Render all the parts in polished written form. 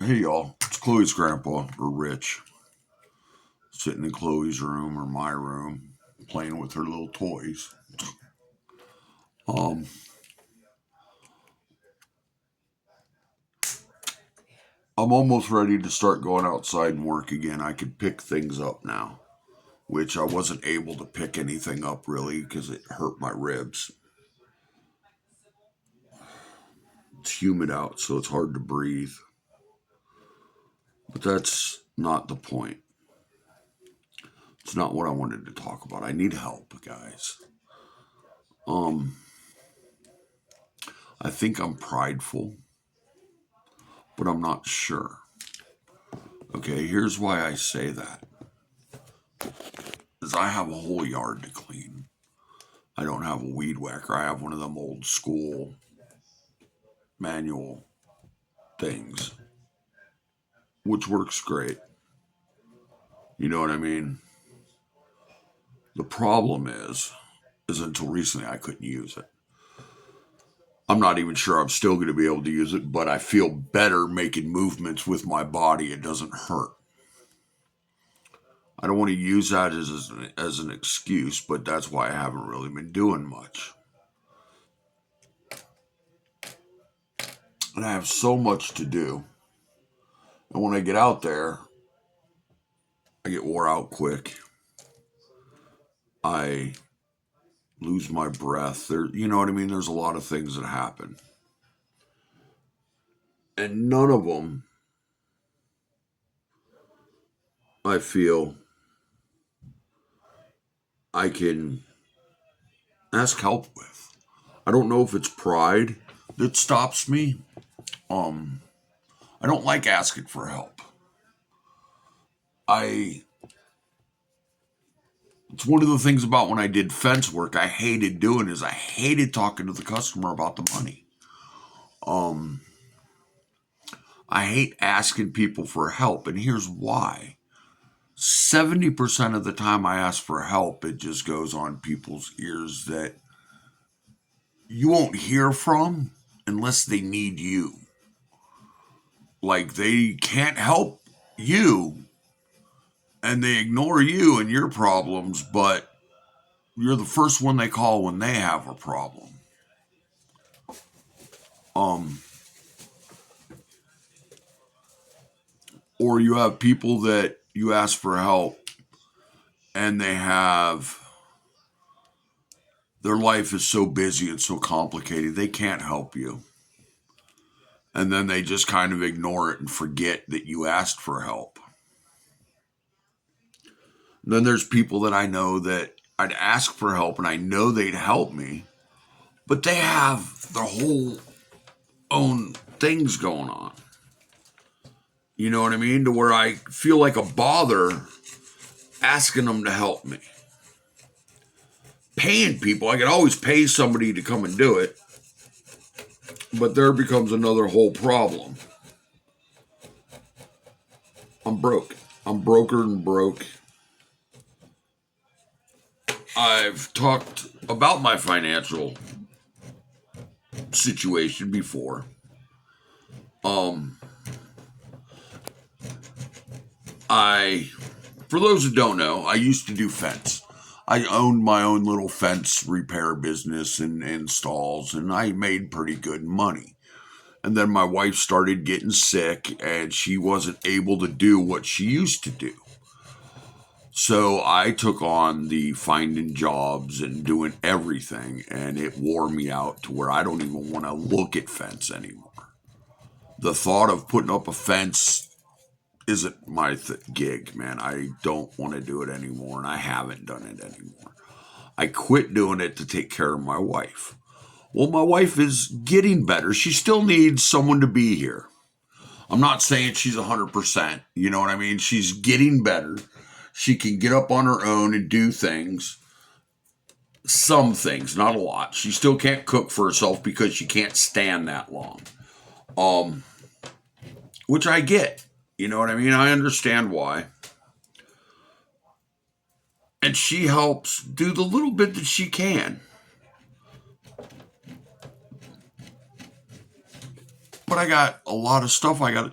Hey y'all, it's Chloe's grandpa, or Rich, sitting in Chloe's room or my room, playing with her little toys. Um, I'm almost ready to start going outside and work again. I can pick things up now, which I wasn't able to pick anything up really because it hurt my ribs. It's humid out, so it's hard to breathe. But that's not the point. It's not what I wanted to talk about. I need help, guys. Um, I think I'm prideful, but I'm not sure. Okay, here's why I say that. Is I have a whole yard to clean. I don't have a weed whacker. I have one of them old school manual things, which works great. You know what I mean? The problem is until recently I couldn't use it. I'm not even sure I'm still going to be able to use it, but I feel better making movements with my body. It doesn't hurt. I don't want to use that as an excuse, but that's why I haven't really been doing much. And I have so much to do. And when I get out there, I get wore out quick. I lose my breath. You know what I mean? There's a lot of things that happen. And none of them I feel I can ask help with. I don't know if it's pride that stops me. Um, I don't like asking for help. I It's one of the things about when I did fence work I hated doing is I hated talking to the customer about the money. Um, I hate asking people for help, and here's why. 70% of the time I ask for help, it just goes on people's ears that you won't hear from unless they need you. Like they can't help you and they ignore you and your problems, but you're the first one they call when they have a problem. Um, or you have people that you ask for help and their life is so busy and so complicated, they can't help you. And then they just kind of ignore it and forget that you asked for help. And then there's people that I know that I'd ask for help and I know they'd help me, but they have their whole own things going on. You know what I mean? To where I feel like a bother asking them to help me. Paying people, I could always pay somebody to come and do it, but there becomes another whole problem. I'm broke. I'm broker and broke. I've talked about my financial situation before. Um, I, for those who don't know, I used to do fence. I owned my own little fence repair business and installs, and I made pretty good money. And then my wife started getting sick, and she wasn't able to do what she used to do. So I took on the finding jobs and doing everything, and it wore me out to where I don't even want to look at fence anymore. The thought of putting up a fence isn't my gig, man. I don't want to do it anymore, and I haven't done it anymore. I quit doing it to take care of my wife. Well, my wife is getting better. She still needs someone to be here. I'm not saying she's 100%. You know what I mean? She's getting better. She can get up on her own and do things. Some things, not a lot. She still can't cook for herself because she can't stand that long. Um, which I get. You know what I mean? I understand why. And she helps do the little bit that she can. But I got a lot of stuff I got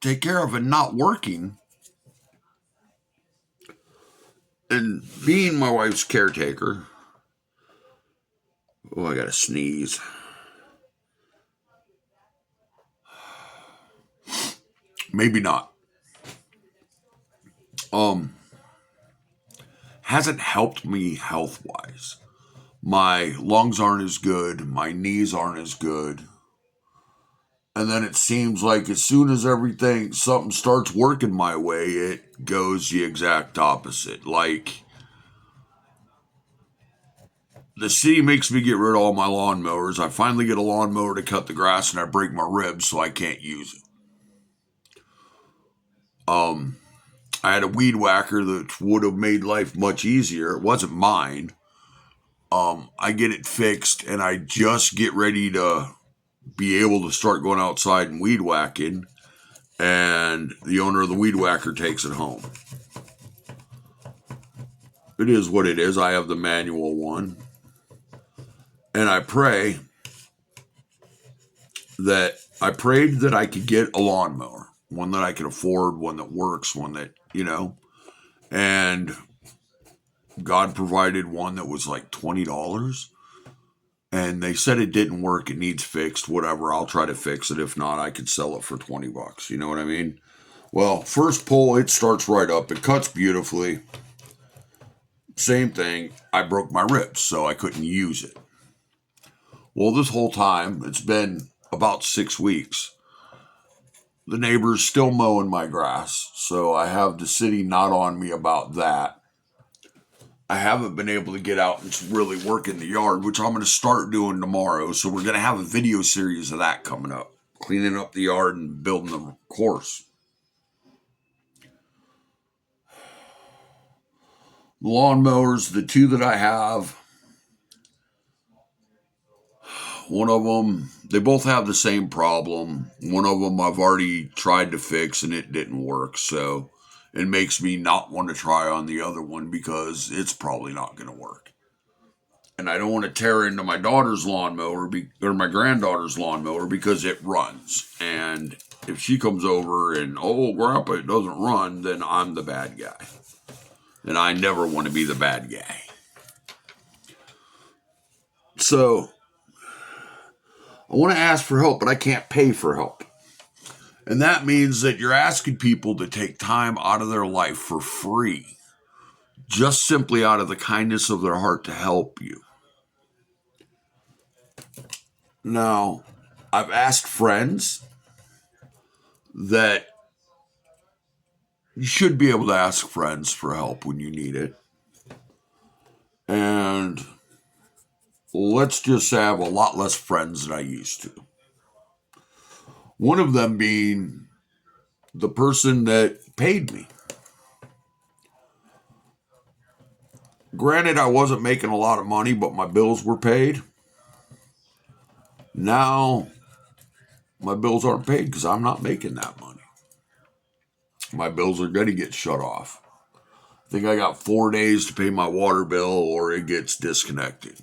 take care of and not working and being my wife's caretaker. Oh, I gotta sneeze. Maybe not. Hasn't helped me health wise. My lungs aren't as good. My knees aren't as good. And then it seems like as soon as something starts working my way, it goes the exact opposite. Like, the city makes me get rid of all my lawnmowers. I finally get a lawnmower to cut the grass and I break my ribs, so I can't use it. I had a weed whacker that would have made life much easier. It wasn't mine. I get it fixed and I just get ready to be able to start going outside and weed whacking, and the owner of the weed whacker takes it home. It is what it is. I have the manual one. And I prayed that I could get a lawnmower, one that I could afford, one that works, one that, and God provided one that was like $20. And they said it didn't work. It needs fixed, whatever. I'll try to fix it. If not, I could sell it for $20. You know what I mean? Well, first pull, it starts right up. It cuts beautifully. Same thing. I broke my ribs, so I couldn't use it. Well, this whole time, it's been about 6 weeks. The neighbor's still mowing my grass, so I have the city not on me about that. I haven't been able to get out and really work in the yard, which I'm going to start doing tomorrow. So we're going to have a video series of that coming up, cleaning up the yard and building the course. The lawnmowers, the two that I have, one of them, they both have the same problem. One of them I've already tried to fix and it didn't work. So it makes me not want to try on the other one because it's probably not going to work. And I don't want to tear into my daughter's lawnmower or my granddaughter's lawnmower because it runs. And if she comes over and, oh, Grandpa, it doesn't run, then I'm the bad guy. And I never want to be the bad guy. So I want to ask for help, but I can't pay for help. And that means that you're asking people to take time out of their life for free, just simply out of the kindness of their heart to help you. Now, I've asked friends that you should be able to ask friends for help when you need it. And let's just say I have a lot less friends than I used to. One of them being the person that paid me. Granted, I wasn't making a lot of money, but my bills were paid. Now, my bills aren't paid because I'm not making that money. My bills are going to get shut off. I think I got 4 days to pay my water bill or it gets disconnected.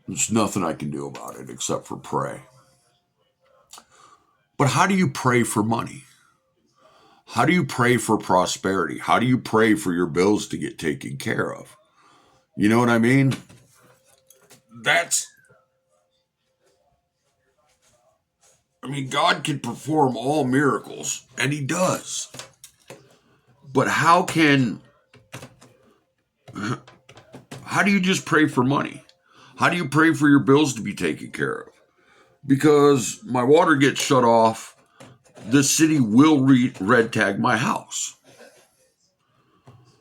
There's nothing I can do about it except for pray. But how do you pray for money? How do you pray for prosperity? How do you pray for your bills to get taken care of? You know what I mean? God can perform all miracles, and he does. But how do you just pray for money? How do you pray for your bills to be taken care of? Because my water gets shut off, the city will red tag my house.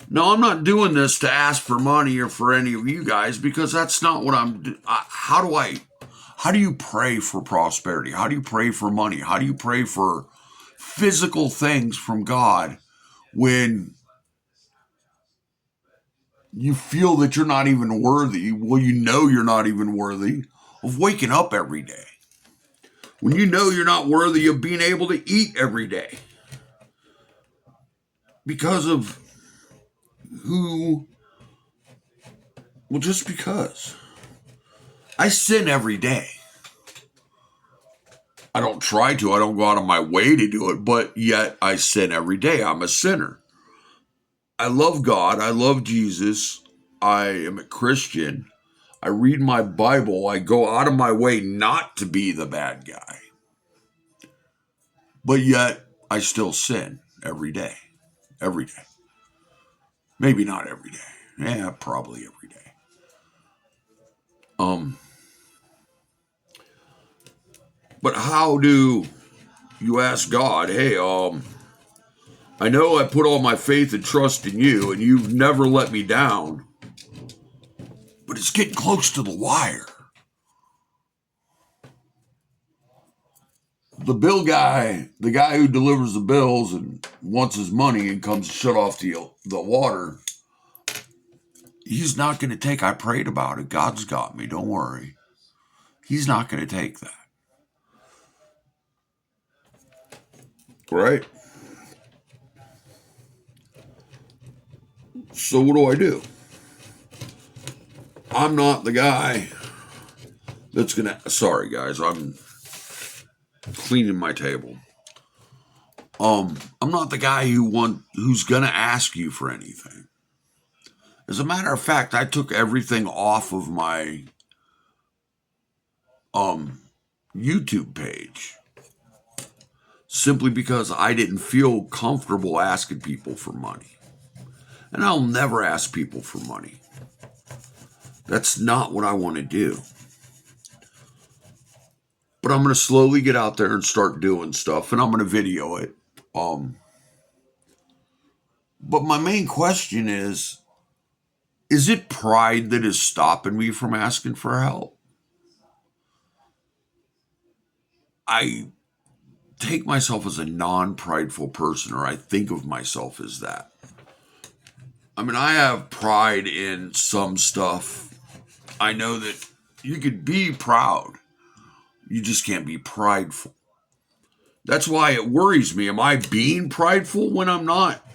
Now, I'm not doing this to ask for money or for any of you guys because that's not what I'm doing. How do you pray for prosperity? How do you pray for money? How do you pray for physical things from God when you feel that you're not even worthy? Well, you know you're not even worthy of waking up every day. When you know you're not worthy of being able to eat every day. Because of just because. I sin every day. I don't try to. I don't go out of my way to do it, but yet I sin every day. I'm a sinner. I love God. I love Jesus. I am a Christian. I read my Bible. I go out of my way not to be the bad guy. But yet I still sin every day. Every day. Maybe not every day. Yeah, probably every day. But how do you ask God, hey, I know I put all my faith and trust in you and you've never let me down, but it's getting close to the wire. The bill guy, the guy who delivers the bills and wants his money and comes to shut off the water, he's not going to take, I prayed about it. God's got me. Don't worry. He's not going to take that. Right? So what do? I'm not the guy that's going to, sorry guys, I'm cleaning my table. I'm not the guy who's going to ask you for anything. As a matter of fact, I took everything off of my YouTube page simply because I didn't feel comfortable asking people for money. And I'll never ask people for money. That's not what I want to do. But I'm going to slowly get out there and start doing stuff, and I'm going to video it. But my main question is it pride that is stopping me from asking for help? I take myself as a non-prideful person, or I think of myself as that. I mean, I have pride in some stuff. I know that you could be proud. You just can't be prideful. That's why it worries me. Am I being prideful when I'm not?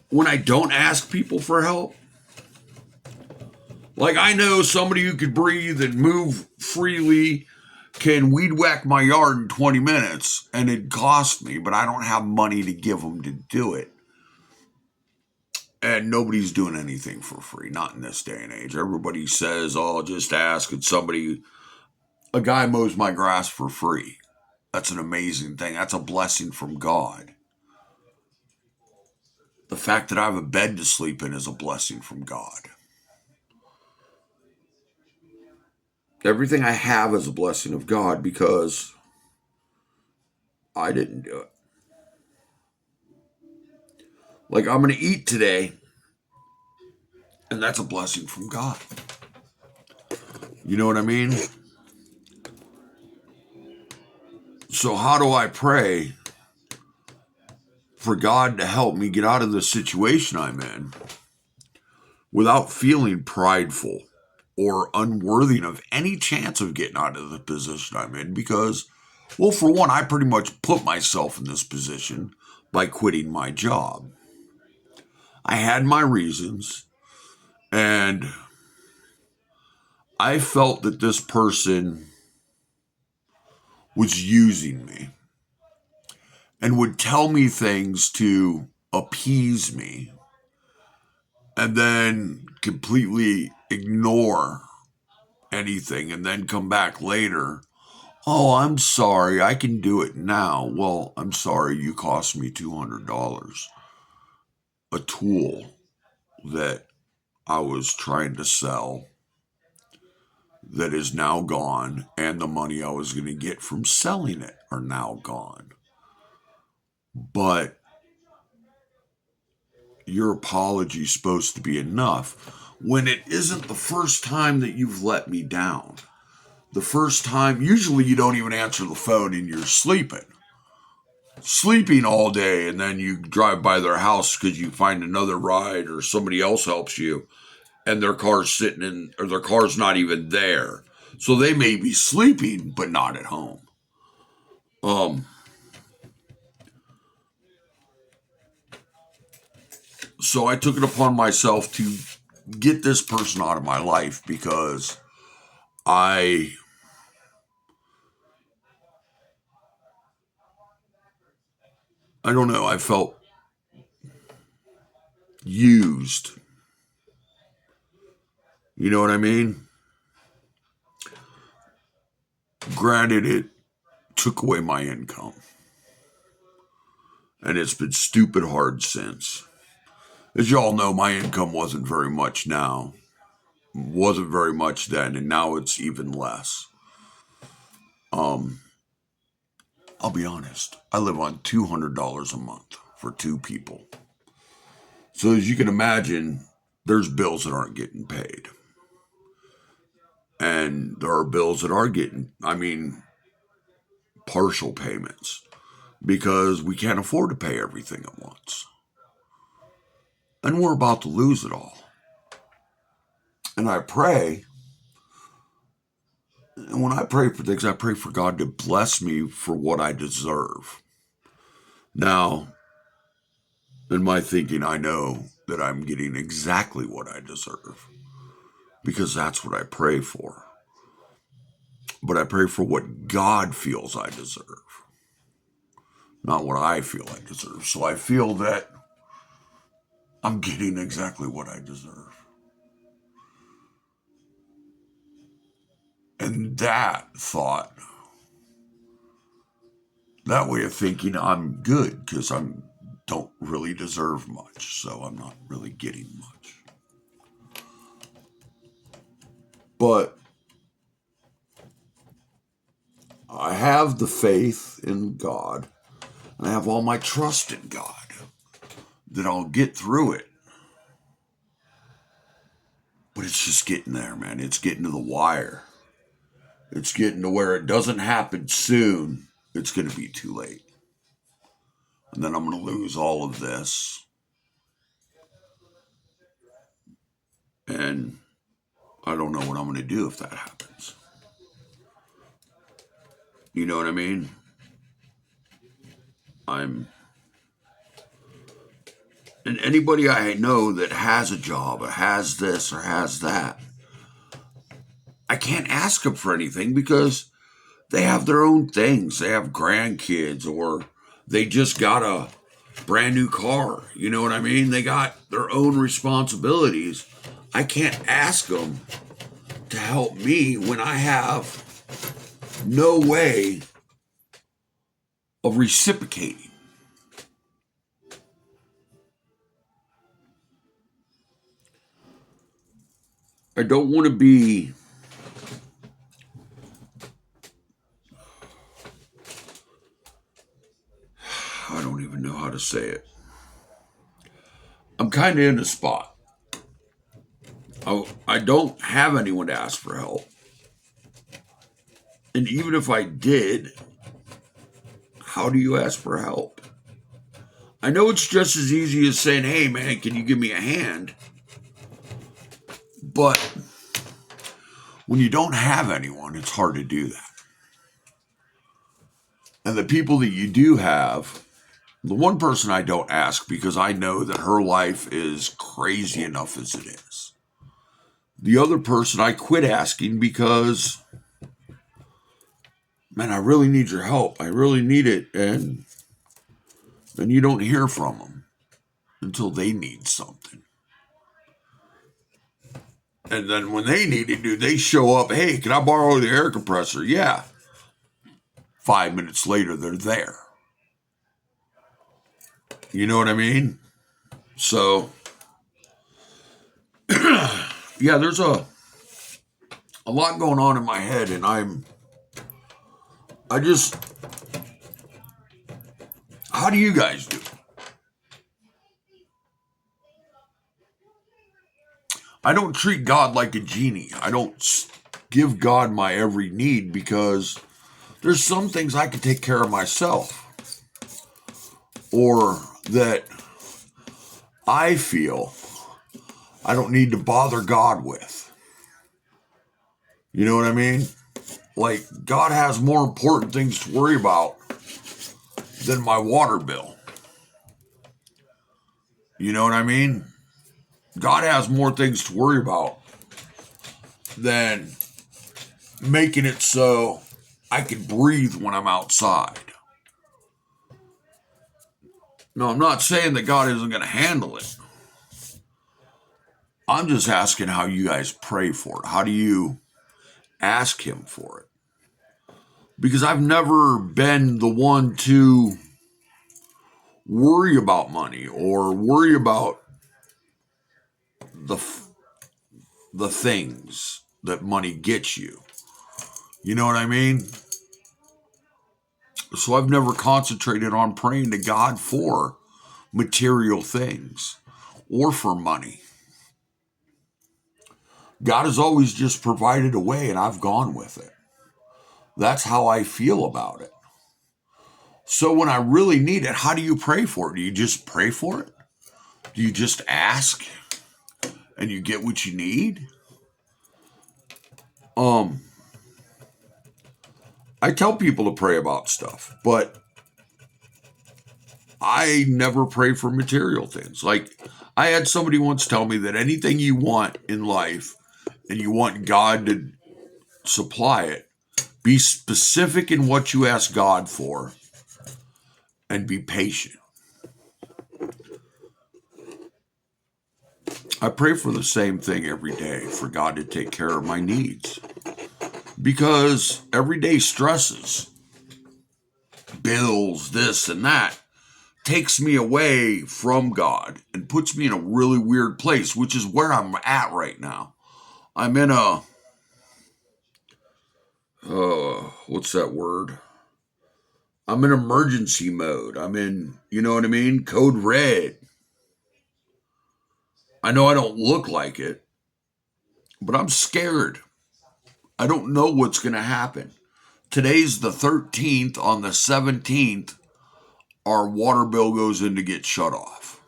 When I don't ask people for help? Like, I know somebody who could breathe and move freely can weed whack my yard in 20 minutes, and it cost me, but I don't have money to give them to do it. And nobody's doing anything for free, not in this day and age. Everybody says, oh, just ask. And a guy mows my grass for free. That's an amazing thing. That's a blessing from God. The fact that I have a bed to sleep in is a blessing from God. Everything I have is a blessing of God because I didn't do it. Like, I'm going to eat today, and that's a blessing from God. You know what I mean? So how do I pray for God to help me get out of the situation I'm in without feeling prideful or unworthy of any chance of getting out of the position I'm in? Because, well, for one, I pretty much put myself in this position by quitting my job. I had my reasons, and I felt that this person was using me and would tell me things to appease me and then completely ignore anything and then come back later. Oh, I'm sorry. I can do it now. Well, I'm sorry. You cost me $200. A tool that I was trying to sell that is now gone, and the money I was going to get from selling it are now gone. But your apology is supposed to be enough when it isn't the first time that you've let me down. The first time, usually you don't even answer the phone and you're sleeping all day, and then you drive by their house because you find another ride or somebody else helps you, and their car's their car's not even there. So they may be sleeping, but not at home. So I took it upon myself to get this person out of my life because I I don't know, I felt used. You know what I mean? Granted, it took away my income. And it's been stupid hard since. As y'all know, my income wasn't very much now. Wasn't very much then, and now it's even less. Um, I'll be honest. I live on $200 a month for two people. So as you can imagine, there's bills that aren't getting paid. And there are bills that are getting, partial payments because we can't afford to pay everything at once. And we're about to lose it all. And I pray, and when I pray for things, I pray for God to bless me for what I deserve. Now, in my thinking, I know that I'm getting exactly what I deserve because that's what I pray for. But I pray for what God feels I deserve, not what I feel I deserve. So I feel that I'm getting exactly what I deserve. And that thought, that way of thinking, I'm good because I don't really deserve much. So I'm not really getting much. But I have the faith in God. And I have all my trust in God that I'll get through it. But it's just getting there, man. It's getting to the wire. It's getting to where it doesn't happen soon. It's going to be too late. And then I'm going to lose all of this. And I don't know what I'm going to do if that happens. You know what I mean? And anybody I know that has a job or has this or has that, I can't ask them for anything because they have their own things. They have grandkids or they just got a brand new car. You know what I mean? They got their own responsibilities. I can't ask them to help me when I have no way of reciprocating. I don't want to be I don't even know how to say it. I'm kind of in a spot. I don't have anyone to ask for help. And even if I did, how do you ask for help? I know it's just as easy as saying, hey man, can you give me a hand? But when you don't have anyone, it's hard to do that. And the people that you do have, the one person I don't ask because I know that her life is crazy enough as it is. The other person I quit asking because, man, I really need your help. I really need it. And then you don't hear from them until they need something. And then when they need it, dude, they show up. Hey, can I borrow the air compressor? Yeah. 5 minutes later, they're there. You know what I mean? So, yeah, there's a lot going on in my head, and how do you guys do? I don't treat God like a genie. I don't give God my every need because there's some things I can take care of myself or that I feel I don't need to bother God with. You know what I mean? Like, God has more important things to worry about than my water bill. You know what I mean? God has more things to worry about than making it so I can breathe when I'm outside. No, I'm not saying that God isn't going to handle it. I'm just asking how you guys pray for it. How do you ask Him for it? Because I've never been the one to worry about money or worry about the the things that money gets you. You know what I mean? So I've never concentrated on praying to God for material things or for money. God has always just provided a way and I've gone with it. That's how I feel about it. So when I really need it, how do you pray for it? Do you just pray for it? Do you just ask and you get what you need? I tell people to pray about stuff, but I never pray for material things. Like I had somebody once tell me that anything you want in life and you want God to supply it, be specific in what you ask God for and be patient. I pray for the same thing every day, for God to take care of my needs. Because everyday stresses, bills, this and that, takes me away from God and puts me in a really weird place, which is where I'm at right now. I'm in a, what's that word? I'm in emergency mode. I'm in, you know what I mean? Code red. I know I don't look like it, but I'm scared. I don't know what's going to happen. Today's the 13th. On the 17th, our water bill goes in to get shut off.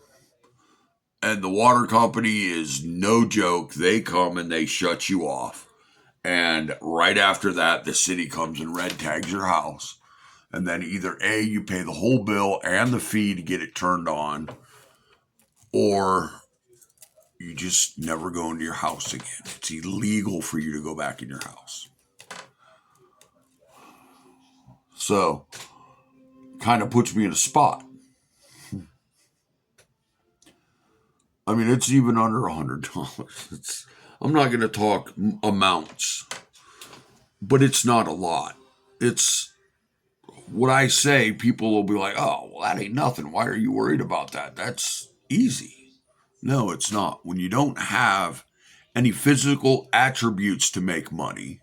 And the water company is no joke. They come and they shut you off. And right after that, the city comes and red tags your house. And then either A, you pay the whole bill and the fee to get it turned on, or you just never go into your house again. It's illegal for you to go back in your house. So, kind of puts me in a spot. I mean, it's even under $100. I'm not going to talk amounts, but it's not a lot. It's what I say. People will be like, oh, well, that ain't nothing. Why are you worried about that? That's easy. No, it's not. When you don't have any physical attributes to make money,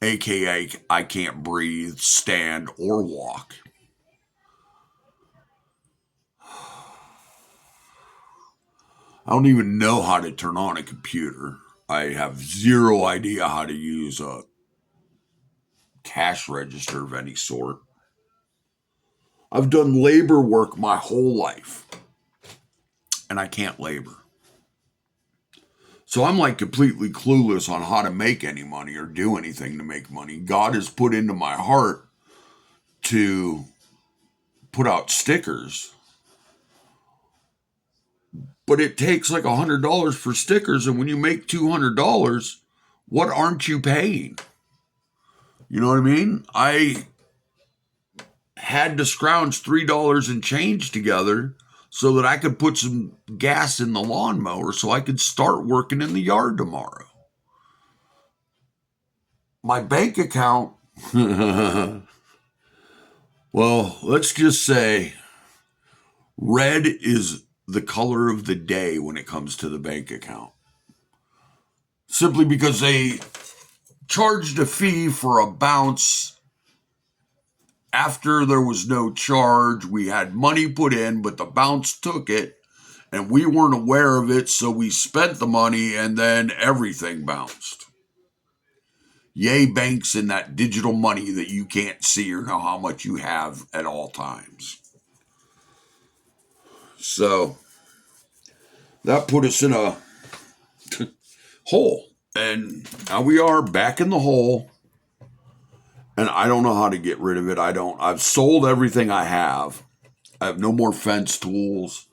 aka I can't breathe, stand, or walk. I don't even know how to turn on a computer. I have zero idea how to use a cash register of any sort. I've done labor work my whole life, and I can't labor. So I'm like completely clueless on how to make any money or do anything to make money. God has put into my heart to put out stickers, but it takes like $100 for stickers. And when you make $200, what aren't you paying? You know what I mean? I had to scrounge $3 and change together so that I could put some gas in the lawnmower so I could start working in the yard tomorrow. My bank account, well, let's just say red is the color of the day when it comes to the bank account. Simply because they charged a fee for a bounce after there was no charge. We had money put in, but the bounce took it and we weren't aware of it. So we spent the money and then everything bounced. Yay, banks and that digital money that you can't see or know how much you have at all times. So that put us in a hole. And now we are back in the hole. And I don't know how to get rid of it. I've sold everything I have. I have no more fence tools.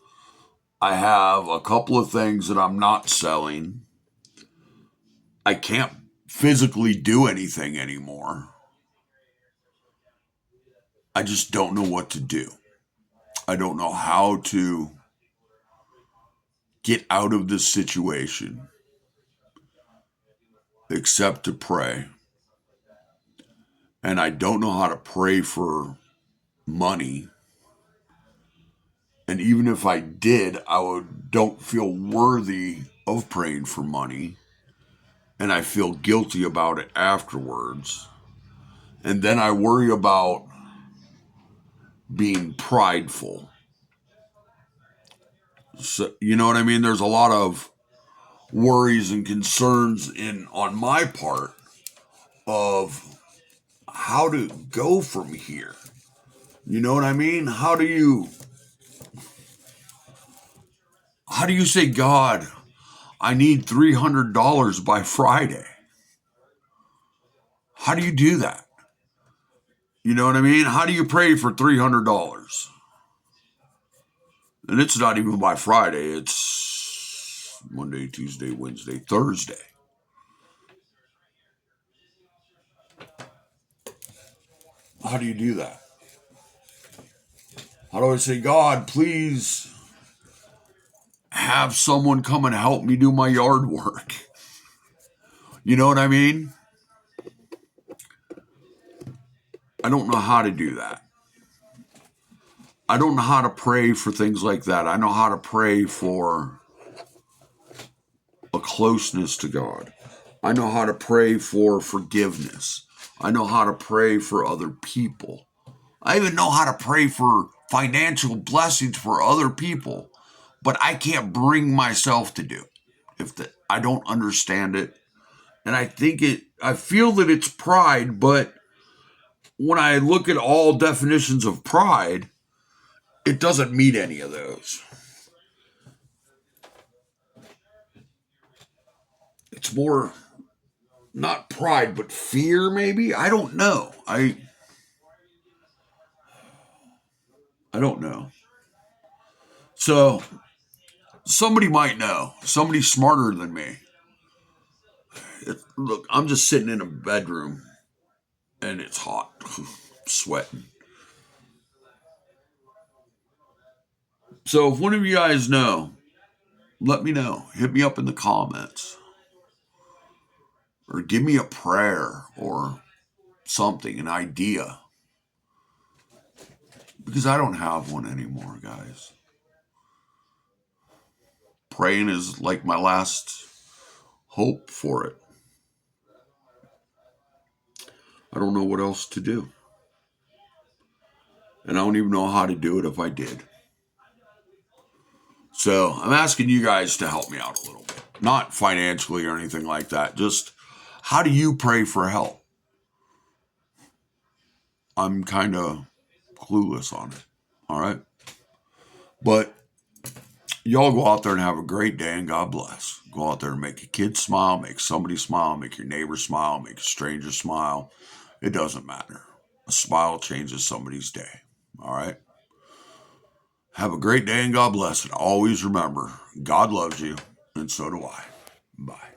I have a couple of things that I'm not selling. I can't physically do anything anymore. I just don't know what to do. I don't know how to get out of this situation except to pray. And I don't know how to pray for money. And even if I did, don't feel worthy of praying for money. And I feel guilty about it afterwards. And then I worry about being prideful. So, you know what I mean? There's a lot of worries and concerns on my part of how to go from here. You know what I mean? How do you say, God, I need $300 by Friday? How do you do that? You know what I mean? How do you pray for $300? And it's not even by Friday. It's Monday, Tuesday, Wednesday, Thursday. How do you do that? How do I say, God, please have someone come and help me do my yard work? You know what I mean? I don't know how to do that. I don't know how to pray for things like that. I know how to pray for a closeness to God. I know how to pray for forgiveness. I know how to pray for other people. I even know how to pray for financial blessings for other people, but I can't bring myself to do it. I don't understand it. And I feel that it's pride, but when I look at all definitions of pride, it doesn't meet any of those. It's more not pride, but fear, maybe. I don't know. I don't know. So somebody might know. Somebody smarter than me. Look, I'm just sitting in a bedroom and it's hot, sweating. So if one of you guys know, let me know. Hit me up in the comments. Or give me a prayer or something, an idea. Because I don't have one anymore, guys. Praying is like my last hope for it. I don't know what else to do. And I don't even know how to do it if I did. So I'm asking you guys to help me out a little bit. Not financially or anything like that. Just how do you pray for help? I'm kind of clueless on it. All right. But y'all go out there and have a great day and God bless. Go out there and make your kids smile, make somebody smile, make your neighbor smile, make a stranger smile. It doesn't matter. A smile changes somebody's day. All right. Have a great day and God bless. And always remember, God loves you, and so do I. Bye.